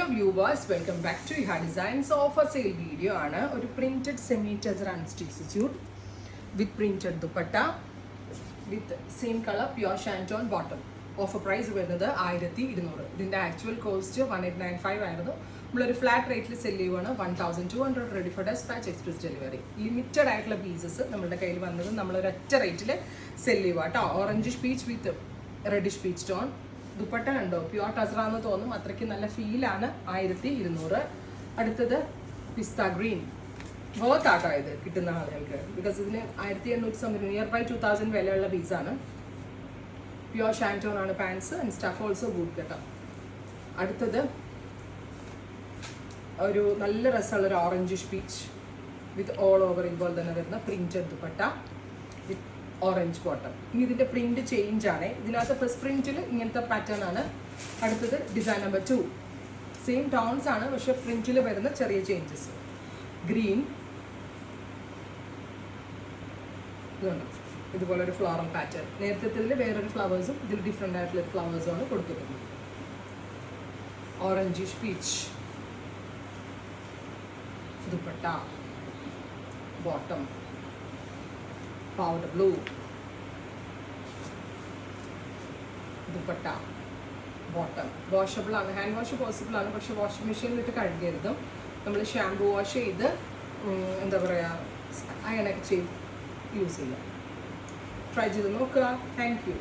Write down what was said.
viewers, welcome back to Iha Designs. Offer sale video ആണ് ഒരു printed semi tezer unstitched suit with printed dupatta with same color pure shanton bottom. Offer price വരുന്നത് 1200. ഇതിന്റെ actual cost 1895 ആയിരുന്നു. നമ്മളൊരു flat റേറ്റിൽ sell ചെയ്യുവാണ്. 1200 ready for despatch express delivery. Limited ആയിട്ടുള്ള pieces നമ്മുടെ കയ്യിൽ വന്നത് നമ്മളൊരു ഒറ്റ റേറ്റിൽ സെല് ചെയ്യുക കേട്ടോ. Orangish peach with reddish peach tone. Dupatta കണ്ടോ, പ്യുവർ ടസറാന്ന് തോന്നും, അത്രയ്ക്ക് നല്ല ഫീലാണ്. 1200. അടുത്തത് പിസ്ത ഗ്രീൻ. വർത്ത് ആട്ടോ ഇത് കിട്ടുന്ന ആളുകൾക്ക്, ബിക്കോസ് ഇതിന് 1800 സംതിങ്, നിയർ ബൈ 2000 വിലയുള്ള പീസാണ്. പ്യുവർ ഷാൻറ്റോൺ ആണ് pants and stuff also good കേട്ടോ. അടുത്തത് ഒരു നല്ല രസമുള്ള ഒരു orangish peach with all over ഇതുപോലെ തന്നെ വരുന്ന printed dupatta with orange bottom. ഇനി ഇതിൻ്റെ പ്രിന്റ് ചേഞ്ച് ആണ്. ഇതിനകത്ത് ഫസ്റ്റ് പ്രിന്റിൽ ഇങ്ങനത്തെ പാറ്റേൺ ആണ്. അടുത്തത് ഡിസൈൻ നമ്പർ 2. സെയിം ടോൺസ് ആണ്, പക്ഷെ പ്രിന്റിൽ വരുന്ന ചെറിയ ചേഞ്ചസ്. ഗ്രീൻ ഇതുണ്ട്, ഇതുപോലെ ഒരു ഫ്ലോറൽ പാറ്റേൺ. നേരത്തെ ഇതിൽ വേറൊരു ഫ്ലവേഴ്സും ഇതിൽ ഡിഫറെൻ്റ് ആയിട്ടുള്ള ഫ്ലവേഴ്സും ആണ് കൊടുത്തിട്ടുള്ളത്. Orangish peach dupatta, bottom powder blue dupatta, bottom. Washable ആണ്, ഹാൻഡ് വാഷ് പോസിബിൾ ആണ്, പക്ഷെ വാഷിംഗ് മെഷീനിലിട്ട് കഴുകരുത്. നമ്മൾ ഷാംപൂ വാഷ് ചെയ്ത് എന്താ പറയുക, അയണൊക്കെ ചെയ്ത് യൂസ് ചെയ്യാം. ട്രൈ ചെയ്ത് നോക്കുക. Thank you.